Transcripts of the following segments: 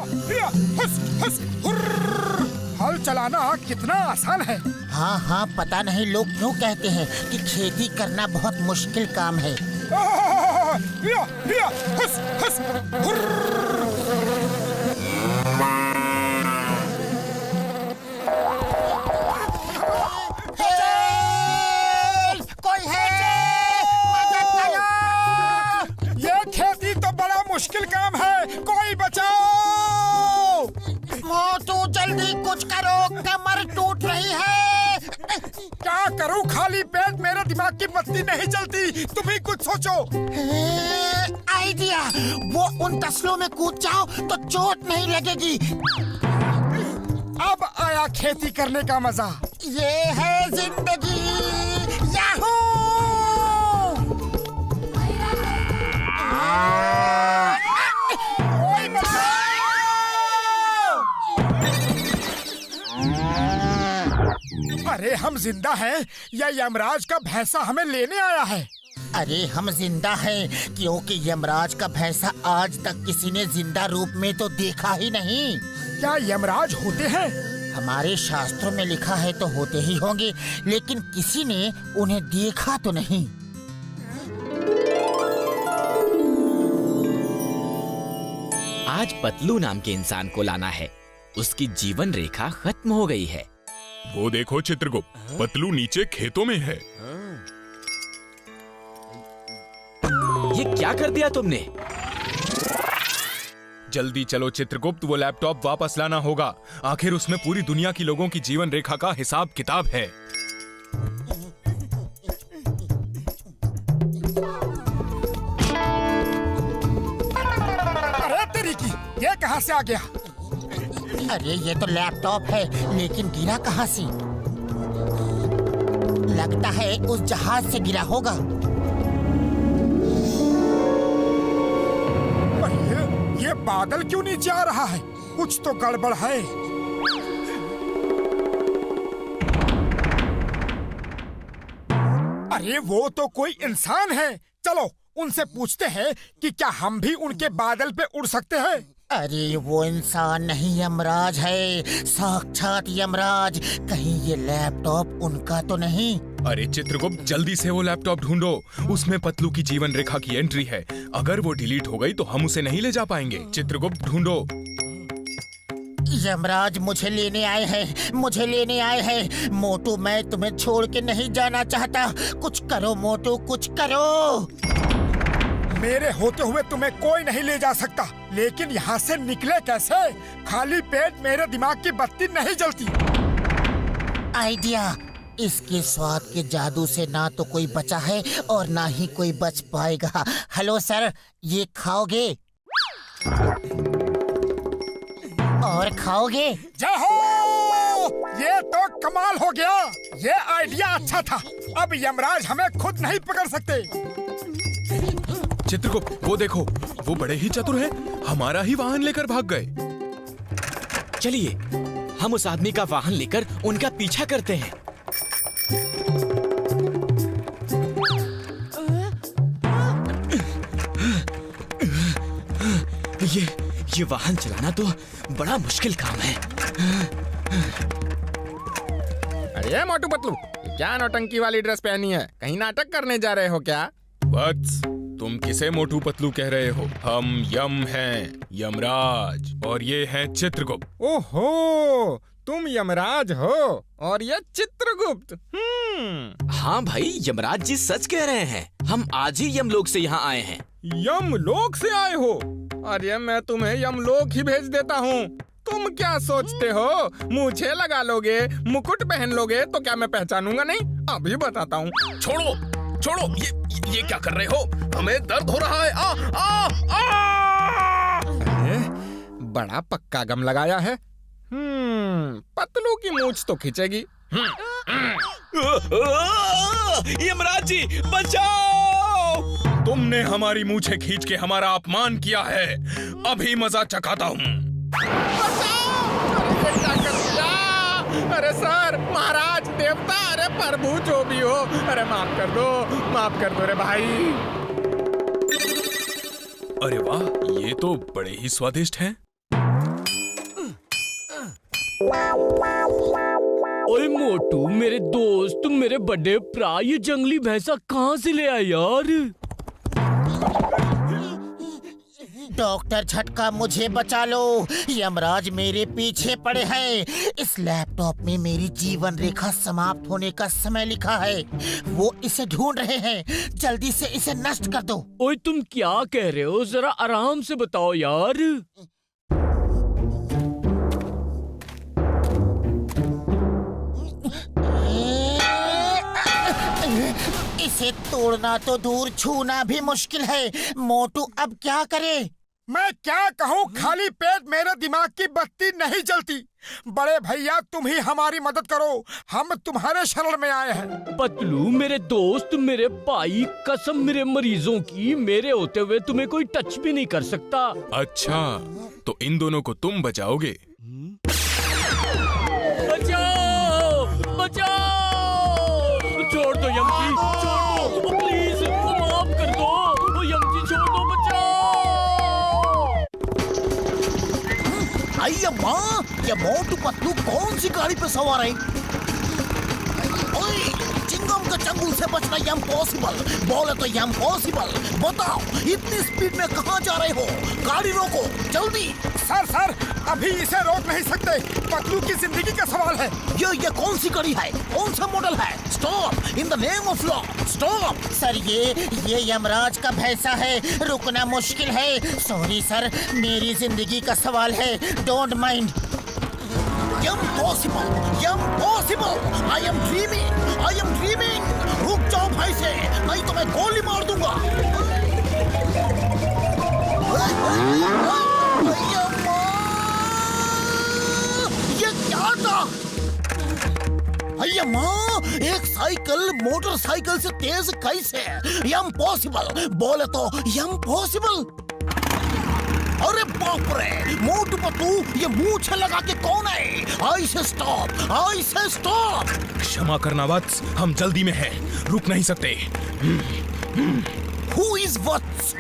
हिया, हुस, हुस, हुर्र। हल चलाना कितना आसान है। हाँ हाँ, पता नहीं लोग क्यों कहते हैं कि खेती करना बहुत मुश्किल काम है। हिया, हिया, हुस, हुस, हुर्र। कोई है? ये खेती तो बड़ा मुश्किल काम है, कोई बचाओ। मोटू जल्दी कुछ करो, कमर टूट रही है। क्या करूं, खाली पेट मेरे दिमाग की बत्ती नहीं चलती। तुम ही कुछ सोचो। आइडिया, वो उन तसलों में कूद जाओ तो चोट नहीं लगेगी। अब आया खेती करने का मजा। ये है जिंदगी, याहू! कोई बचाओ! अरे हम जिंदा हैं या यमराज का भैंसा हमें लेने आया है? अरे हम जिंदा हैं क्योंकि यमराज का भैंसा आज तक किसी ने जिंदा रूप में तो देखा ही नहीं। क्या यमराज होते हैं? हमारे शास्त्रों में लिखा है तो होते ही होंगे, लेकिन किसी ने उन्हें देखा तो नहीं। आज पतलू नाम के इंसान को लाना है। उसकी जीवन रेखा खत्म हो गई है। वो देखो चित्रगुप्त, पतलू नीचे खेतों में है। ये क्या कर दिया तुमने? जल्दी चलो चित्रगुप्त, वो लैपटॉप वापस लाना होगा। आखिर उसमें पूरी दुनिया की लोगों की जीवन रेखा का हिसाब किताब है। अरे तेरी की, ये कहाँ से आ गया? अरे ये तो लैपटॉप है, लेकिन गिरा कहाँ से? लगता है उस जहाज से गिरा होगा। ये बादल क्यों नीचे आ रहा है? कुछ तो गड़बड़ है। अरे वो तो कोई इंसान है। चलो उनसे पूछते हैं कि क्या हम भी उनके बादल पे उड़ सकते हैं। अरे वो इंसान नहीं, यमराज है, साक्षात यमराज। कहीं ये लैपटॉप उनका तो नहीं? अरे चित्रगुप्त, जल्दी से वो लैपटॉप ढूंढो। उसमें पतलू की जीवन रेखा की एंट्री है। अगर वो डिलीट हो गई तो हम उसे नहीं ले जा पाएंगे। चित्रगुप्त ढूंढो। यमराज मुझे लेने आए हैं, मुझे लेने आए हैं। मोटू, मैं तुम्हें छोड़ के नहीं जाना चाहता। कुछ करो मोटू, कुछ करो। मेरे होते हुए तुम्हें कोई नहीं ले जा सकता, लेकिन यहाँ से निकले कैसे? खाली पेट मेरे दिमाग की बत्ती नहीं जलती। आइडिया, इसके स्वाद के जादू से ना तो कोई बचा है और ना ही कोई बच पाएगा। हेलो सर, ये खाओगे? और खाओगे? जय हो! ये तो कमाल हो गया। ये आइडिया अच्छा था। अब यमराज हमें खुद नहीं पकड़ सकते। चित्रगुप्त, वो देखो, वो बड़े ही चतुर हैं। हमारा ही वाहन लेकर भाग गए। चलिए हम उस आदमी का वाहन लेकर उनका पीछा करते हैं। ये वाहन चलाना तो बड़ा मुश्किल काम है। अरे मोटू पतलू, क्या नौटंकी वाली ड्रेस पहनी है? कहीं नाटक करने जा रहे हो क्या? वत्स, तुम किसे मोटू पतलू कह रहे हो? हम यम हैं, यमराज, और ये है चित्रगुप्त। ओहो, तुम यमराज हो और ये चित्रगुप्त। हाँ भाई, यमराज जी सच कह रहे हैं। हम आज ही यमलोक से यहाँ आए हैं। यमलोक से आए हो? अरे मैं तुम्हें यमलोक ही भेज देता हूँ। तुम क्या सोचते हो, मुझे लगा लोगे, मुकुट पहन लोगे तो क्या मैं पहचानूंगा नहीं? अभी बताता हूँ। छोड़ो छोड़ो, ये क्या कर रहे हो? हमें दर्द हो रहा है। अरे बड़ा पक्का गम लगाया है। पतलू की मूंछ तो खींचेगी। यमराज जी बचाओ! तुमने हमारी मूंछें खींच के हमारा अपमान किया है। अभी मजा चखाता हूँ। अरे क्या कर दिया? अरे सर, महाराज, देवता, अरे प्रभु जो भी हो, अरे माफ कर दो रे भाई। अरे वाह, ये तो बड़े ही स्वादिष्ट हैं। ओए मोटू, मेरे दोस्त, मेरे बड़े भरा, ये जंगली भैंसा कहाँ से ले आया यार? डॉक्टर झटका, मुझे बचा लो। यमराज मेरे पीछे पड़े हैं। इस लैपटॉप में मेरी जीवन रेखा समाप्त होने का समय लिखा है। वो इसे ढूंढ रहे हैं। जल्दी से इसे नष्ट कर दो। ओए तुम क्या कह रहे हो? जरा आराम से बताओ यार। इसे तोड़ना तो दूर, छूना भी मुश्किल है। मोटू अब क्या करे? मैं क्या कहूँ, खाली पेट मेरे दिमाग की बत्ती नहीं जलती। बड़े भैया तुम ही हमारी मदद करो, हम तुम्हारे शरण में आए हैं। पतलू मेरे दोस्त, मेरे भाई, कसम मेरे मरीजों की, मेरे होते हुए तुम्हें कोई टच भी नहीं कर सकता। अच्छा, तो इन दोनों को तुम बचाओगे? बचाओ, बचाओ! छोड़ दो यमजी, छोड़ दो प्लीज, माफ कर दो यमजी, छोड़ दो, बचाओ! अय्या माँ, ये मोटू पतलू कौन सी गाड़ी पे सवार है? ओए, चिंगम के चंगुल से बचना इम्पॉसिबल। बोले तो इम्पॉसिबल। बताओ, इतनी स्पीड में कहाँ जा रहे हो? गाड़ी रोको जल्दी। सर, अभी इसे रोक नहीं सकते। पतलू की जिंदगी का सवाल है। ये कौन सी गाड़ी है? कौन सा मॉडल है? Stop, in the name of law, stop. Sir, ये यमराज का भैंसा है, रुकना मुश्किल है। सॉरी सर, मेरी जिंदगी का सवाल है, don't mind. Impossible! Impossible! I am dreaming! रुक जाओ भैंसे, नहीं तो मैं गोली मार दूंगा। ये क्या था? अय्या माँ, एक साइकिल मोटरसाइकिल से तेज कैसे? Impossible! बोले तो impossible! अरे बाप रे, मोटू पतलू, ये मूंछ लगा के कौन है? आई से स्टॉप! क्षमा करना वत्स, हम जल्दी में हैं, रुक नहीं सकते। Who is Vats?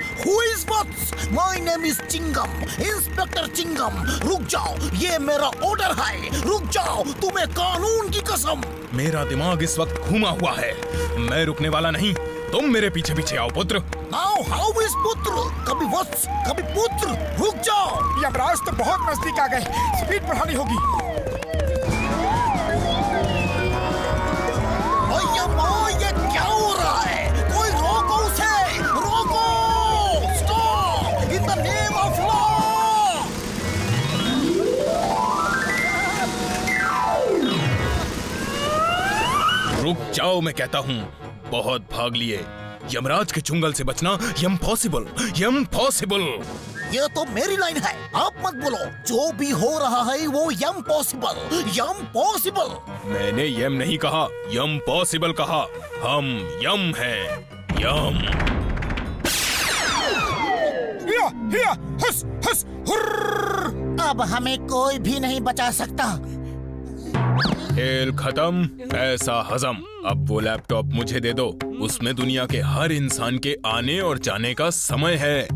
My name is Chingam, inspector Chingam. रुक जाओ, ये मेरा ऑर्डर है। रुक जाओ, तुम्हें कानून की कसम। मेरा दिमाग इस वक्त घूमा हुआ है, मैं रुकने वाला नहीं। तुम मेरे पीछे पीछे आओ पुत्र। Now how is पुत्र? कभी वत्स, कभी पुत्र। रुक जाओ। यमराज तो बहुत नजदीक आ गए, स्पीड बढ़ानी होगी। अय्या माँ, ये क्या हो रहा है? कोई रोको उसे, रोको! Stop! In the name of law! रुक जाओ, मैं कहता हूँ। बहुत भाग लिए, यमराज के चुंगल से बचना इम्पॉसिबल। ये तो मेरी लाइन है, आप मत बोलो। जो भी हो रहा है वो इम्पॉसिबल। मैंने यम नहीं कहा, इम्पॉसिबल कहा। हम यम हैं, यम। हिया, हुस, हुर्र। अब हमें कोई भी नहीं बचा सकता। खेल खत्म, पैसा हजम। अब वो लैपटॉप मुझे दे दो, उसमें दुनिया के हर इंसान के आने और जाने का समय है।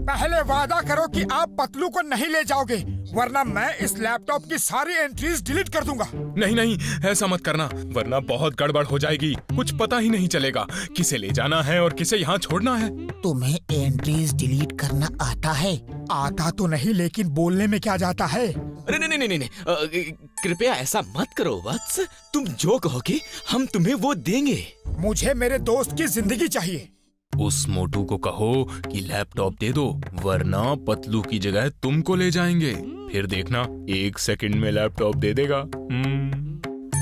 पहले वादा करो कि आप पतलू को नहीं ले जाओगे, वरना मैं इस लैपटॉप की सारी एंट्रीज डिलीट कर दूंगा। नहीं, ऐसा मत करना, वरना बहुत गड़बड़ हो जाएगी। कुछ पता ही नहीं चलेगा किसे ले जाना है और किसे यहाँ छोड़ना है। तुम्हें एंट्रीज डिलीट करना आता है? आता तो नहीं, लेकिन बोलने में क्या जाता है। अरे नहीं, कृपया ऐसा मत करो वत्स। तुम जो कहोगे हम तुम्हें वो देंगे। मुझे मेरे दोस्त की जिंदगी चाहिए। उस मोटू को कहो कि लैपटॉप दे दो, वरना पतलू की जगह तुमको ले जाएंगे। फिर देखना, 1 सेकंड में लैपटॉप दे देगा।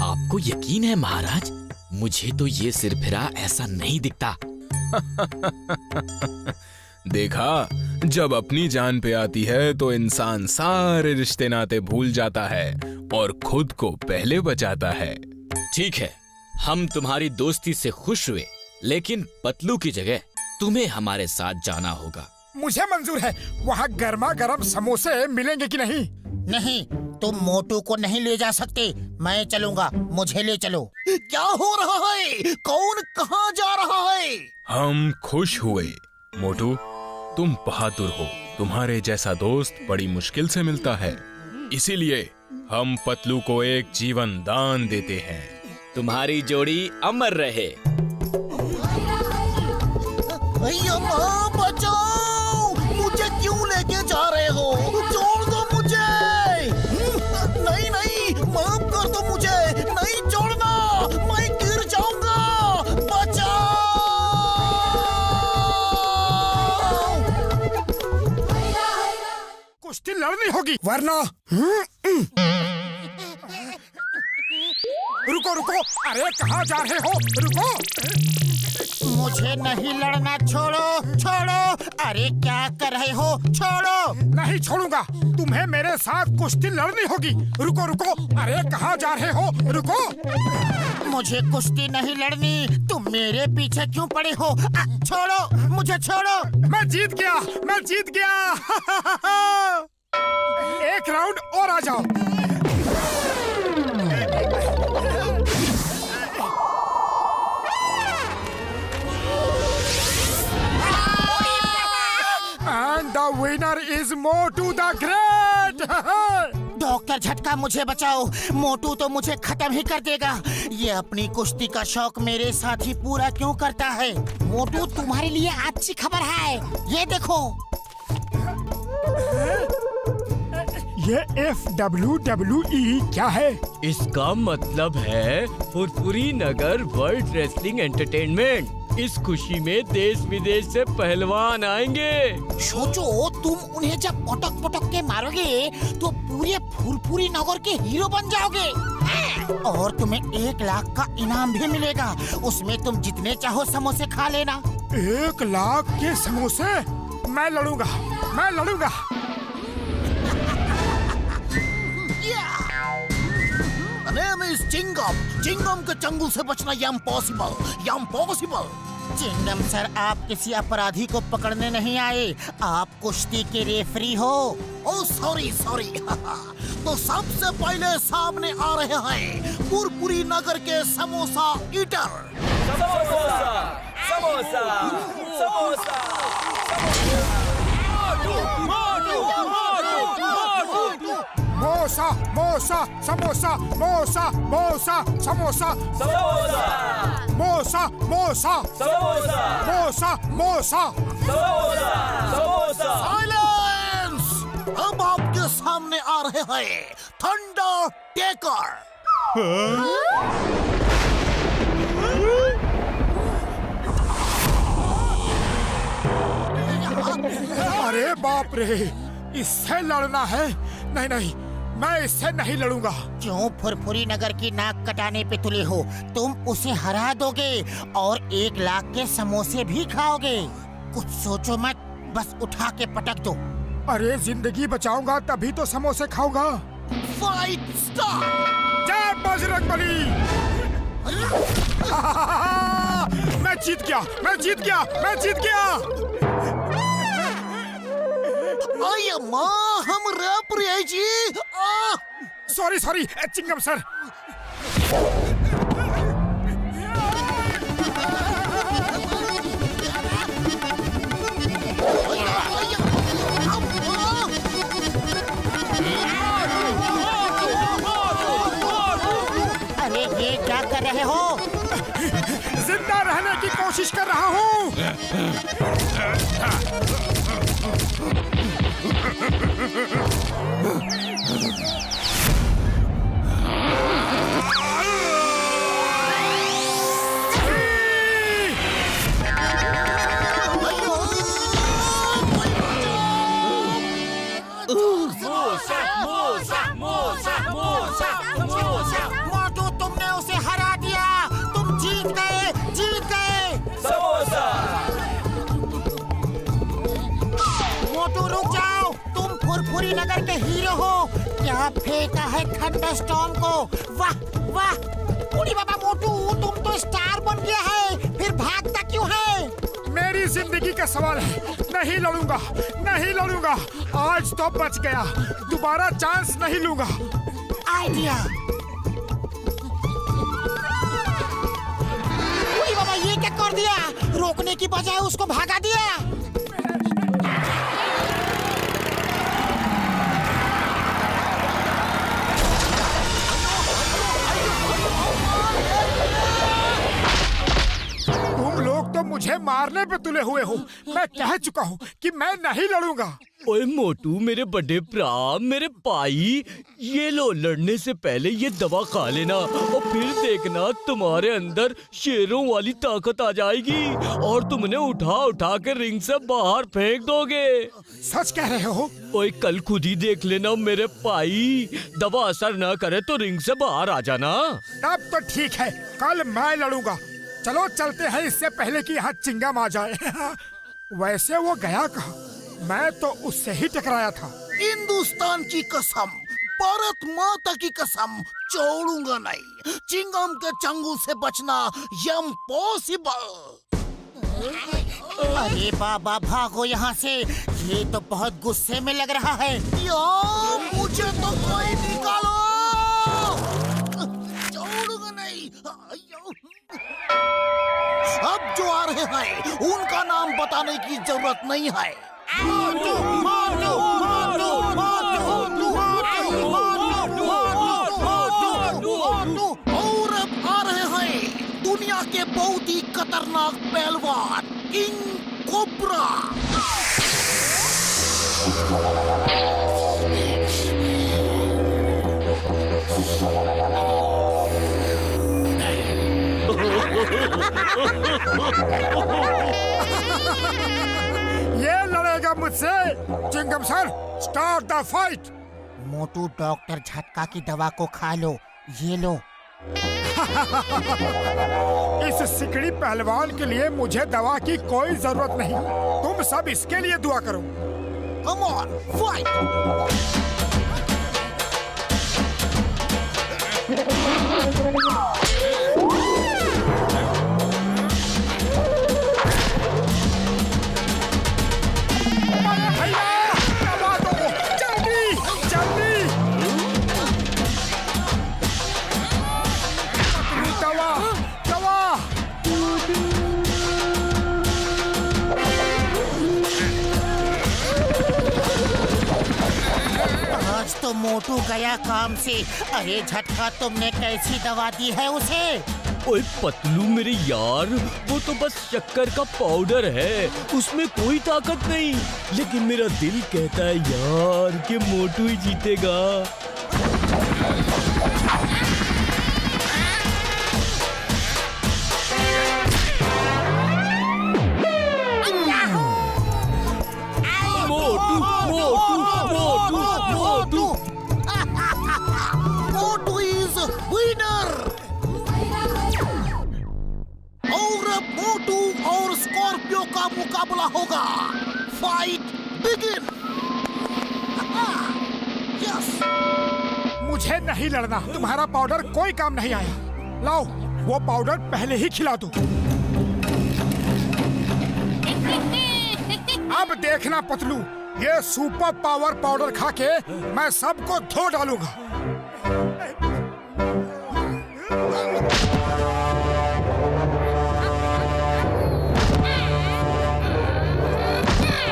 आपको यकीन है महाराज? मुझे तो ये सिरफिरा ऐसा नहीं दिखता। देखा, जब अपनी जान पे आती है तो इंसान सारे रिश्ते नाते भूल जाता है और खुद को पहले बचाता है। ठीक है, हम तुम्हारी दोस्ती से खुश हुए, लेकिन पतलू की जगह तुम्हें हमारे साथ जाना होगा। मुझे मंजूर है। वहाँ गर्मा गर्म समोसे मिलेंगे कि नहीं? नहीं, तुम मोटू को नहीं ले जा सकते। मैं चलूंगा, मुझे ले चलो। क्या हो रहा है? कौन कहाँ जा रहा है? हम खुश हुए। मोटू, तुम बहादुर हो। तुम्हारे जैसा दोस्त बड़ी मुश्किल से मिलता है। इसीलिए हम पतलू को एक जीवन दान देते हैं। तुम्हारी जोड़ी अमर रहे। यम्मा बचाओ, मुझे क्यों लेके जा रहे हो? छोड़ दो मुझे। नहीं नहीं, माफ कर दो मुझे, नहीं छोड़ना, मैं गिर जाऊंगा। बचाओ। कुश्ती लड़नी होगी वरना रुको रुको, अरे कहाँ जा रहे हो? रुको। मुझे नहीं लड़ना, छोड़ो छोड़ो। अरे क्या कर रहे हो? छोड़ो। नहीं छोड़ूंगा, तुम्हें मेरे साथ कुश्ती लड़नी होगी। रुको रुको, अरे कहाँ जा रहे हो? रुको। मुझे कुश्ती नहीं लड़नी, तुम मेरे पीछे क्यों पड़े हो? छोड़ो मुझे, छोड़ो। मैं जीत गया, मैं जीत गया। एक राउंड और आ जाओ। And the winner is Motu the Great. Doctor झटका, मुझे बचाओ। मोटू तो मुझे खत्म ही कर देगा। ये अपनी कुश्ती का शौक मेरे साथ ही पूरा क्यों करता है? मोटू, तुम्हारे लिए अच्छी खबर है, ये देखो। ये FWWE क्या है? इसका मतलब है फुरफुरी नगर वर्ल्ड रेसलिंग एंटरटेनमेंट। इस खुशी में देश विदेश से पहलवान आएंगे। सोचो, तुम उन्हें जब पटक पटक के मारोगे तो पूरे फुरफुरी नगर के हीरो बन जाओगे। और तुम्हें 1 लाख का इनाम भी मिलेगा। उसमें तुम जितने चाहो समोसे खा लेना। 1 लाख के समोसे? मैं लड़ूंगा, मैं लड़ूंगा। Name is Chingam. चिंगम के चंगुल से बचना इम्पॉसिबल, इम्पॉसिबल। चिंगम सर, आप किसी अपराधी को पकड़ने नहीं आए, आप कुश्ती के रेफरी हो। Oh sorry sorry. तो सबसे पहले सामने आ रहे हैं फुरफुरी नगर के समोसा ईटर। समोसा, समोसा, समोसा, मोसा मोसा समोसा, मोसा मोसा समोसा, मोसा मोसा मोसा मोसा। साइलेंस! अब आपके सामने आ रहे हैं थंडर टेकर। अरे बाप रे, इससे लड़ना है? नहीं नहीं, मैं इससे नहीं लड़ूंगा। क्यों फुरफुरी नगर की नाक कटाने पे तुले हो? तुम उसे हरा दोगे और 1 लाख के समोसे भी खाओगे। कुछ सोचो मत, बस उठा के पटक दो। अरे जिंदगी बचाऊंगा तभी तो समोसे खाऊंगा। Fight start! जय बजरंगबली! मैं जीत गया, मैं जीत गया, मैं जीत गया। आये माँ, हम रैप रहे जी। Sorry sorry Chingam sir. अरे ये क्या कर रहे हो? जिंदा रहने की कोशिश कर रहा हूँ। मोटू, तुमने उसे हरा दिया। तुम जीत गए, जीत गए। मोटू रुक जाओ, तुम फुरफुरी नगर के हीरो हो। क्या फेंका है थंडरस्टॉर्म को? वाह वाह! उड़ी बाबा मोटू, तुम तो स्टार बन गया है, फिर भागता क्यों है? मेरी जिंदगी का सवाल है, नहीं लड़ूंगा, नहीं लड़ूंगा। आज तो बच गया, दोबारा चांस नहीं लूंगा। आइडिया! उड़ी बाबा, ये क्या कर दिया? रोकने की बजाय उसको भागा दिया। मारने पे तुले हुए हो। मैं कह चुका हूँ कि मैं नहीं लड़ूंगा। ओए मोटू मेरे बड़े भरा, मेरे भाई, ये लो लड़ने से पहले ये दवा खा लेना और फिर देखना तुम्हारे अंदर शेरों वाली ताकत आ जाएगी और तुमने उठा उठा के रिंग से बाहर फेंक दोगे। सच कह रहे हो? ओए कल खुद ही देख लेना मेरे भाई, दवा असर न करे तो रिंग से बाहर आ जाना। तब तो ठीक है, कल मैं लड़ूंगा। चलो चलते हैं इससे पहले कि यहाँ चिंगम आ जाए। वैसे वो गया कहाँ? मैं तो उससे ही टकराया था। हिंदुस्तान की कसम, भारत माता की कसम, छोड़ूंगा नहीं। चिंगम के चंगुल से बचना इम्पॉसिबल। अरे बाबा भागो यहाँ से, ये तो बहुत गुस्से में लग रहा है। मुझे तो कोई निकालो, छोड़ूंगा नहीं। अब जो आ रहे हैं उनका नाम बताने की जरूरत नहीं है। और अब आ रहे हैं दुनिया के बहुत ही खतरनाक पहलवान किंग कोबरा। ये लड़ेगा मुझसे। Chingam sir, start the fight. Motu doctor Jhatka की दवा को खा लो, ये लो। इस सिकड़ी पहलवान के लिए मुझे दवा की कोई जरूरत नहीं। तुम सब इसके लिए दुआ करो। Come on, fight. तो मोटू गया काम से। अरे झटका, तुमने कैसी दवा दी है उसे? ओए पतलू मेरे यार, वो तो बस शक्कर का पाउडर है, उसमें कोई ताकत नहीं। लेकिन मेरा दिल कहता है यार कि मोटू ही जीतेगा। मोटू इज विनर। और अब मोटू और स्कॉर्पियो का मुकाबला होगा। Fight begin. यस। मुझे नहीं लड़ना, तुम्हारा पाउडर कोई काम नहीं आया। लाओ, वो पाउडर पहले ही खिला दो। अब देखना पतलू, ये सुपर पावर पाउडर खा के मैं सबको धो डालूंगा।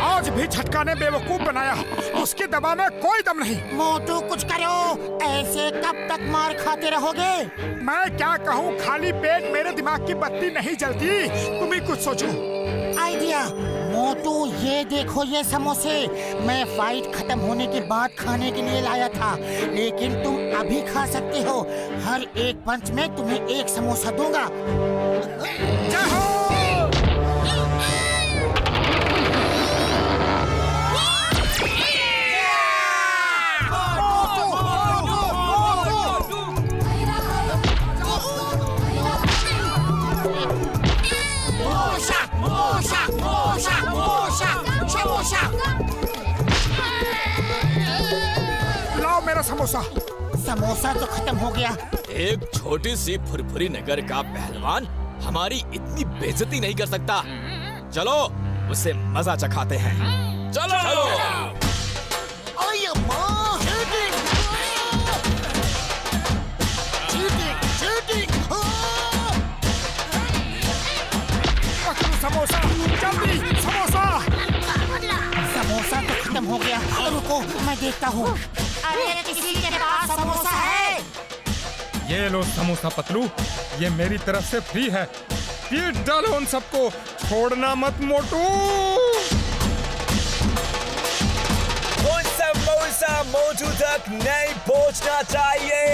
आज भी झटका ने बेवकूफ बनाया, उसकी दवा में कोई दम नहीं। मोटू कुछ करो, ऐसे कब तक मार खाते रहोगे? मैं क्या कहूँ, खाली पेट मेरे दिमाग की बत्ती नहीं जलती। तुम ही कुछ सोचो। आइडिया। मोटू ये देखो, ये समोसे मैं फाइट खत्म होने के बाद खाने के लिए लाया था, लेकिन तुम अभी खा सकते हो। हर एक पंच में तुम्हें एक समोसा दूंगा। लाओ मेरा समोसा। समोसा तो खत्म हो गया। एक छोटी सी फुरफुरी नगर का पहलवान हमारी इतनी बेइज्जती नहीं कर सकता। चलो उसे मजा चखाते हैं। चलो। समोसा, जल्दी समोसा। समोसा तो खत्म हो गया। रुको, मैं देखता हूँ। अरे किसी के पास समोसा है? ये लो समोसा पतलू, ये मेरी तरफ से फ्री है। पीट डालो उन सबको, छोड़ना मत मोटू। वो समोसा मोटू तक नहीं पहुंचना चाहिए।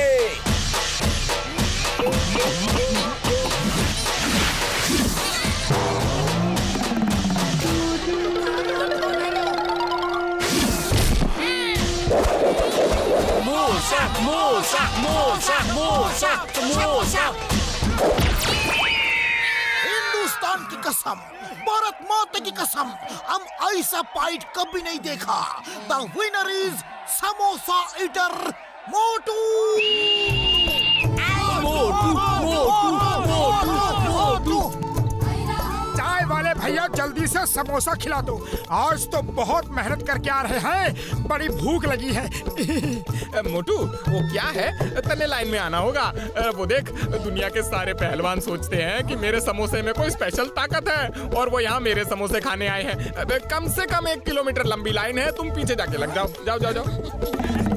समोसा समोसा समोसा समोसा। हिंदुस्तान की कसम, भारत माता की कसम, हम ऐसा फाइट कभी नहीं देखा। The winner is samosa eater Motu. Motu Motu Motu Motu. चाय वाले भैया जल्दी से समोसा खिला दो, आज तो बहुत मेहनत करके आ रहे हैं, बड़ी भूख लगी है। मोटू वो क्या है, तने लाइन में आना होगा। वो देख, दुनिया के सारे पहलवान सोचते हैं कि मेरे समोसे में कोई स्पेशल ताकत है और वो यहाँ मेरे समोसे खाने आए हैं। कम से कम 1 किलोमीटर लंबी लाइन है, तुम पीछे जाके लग जाओ। जाओ जाओ जाओ।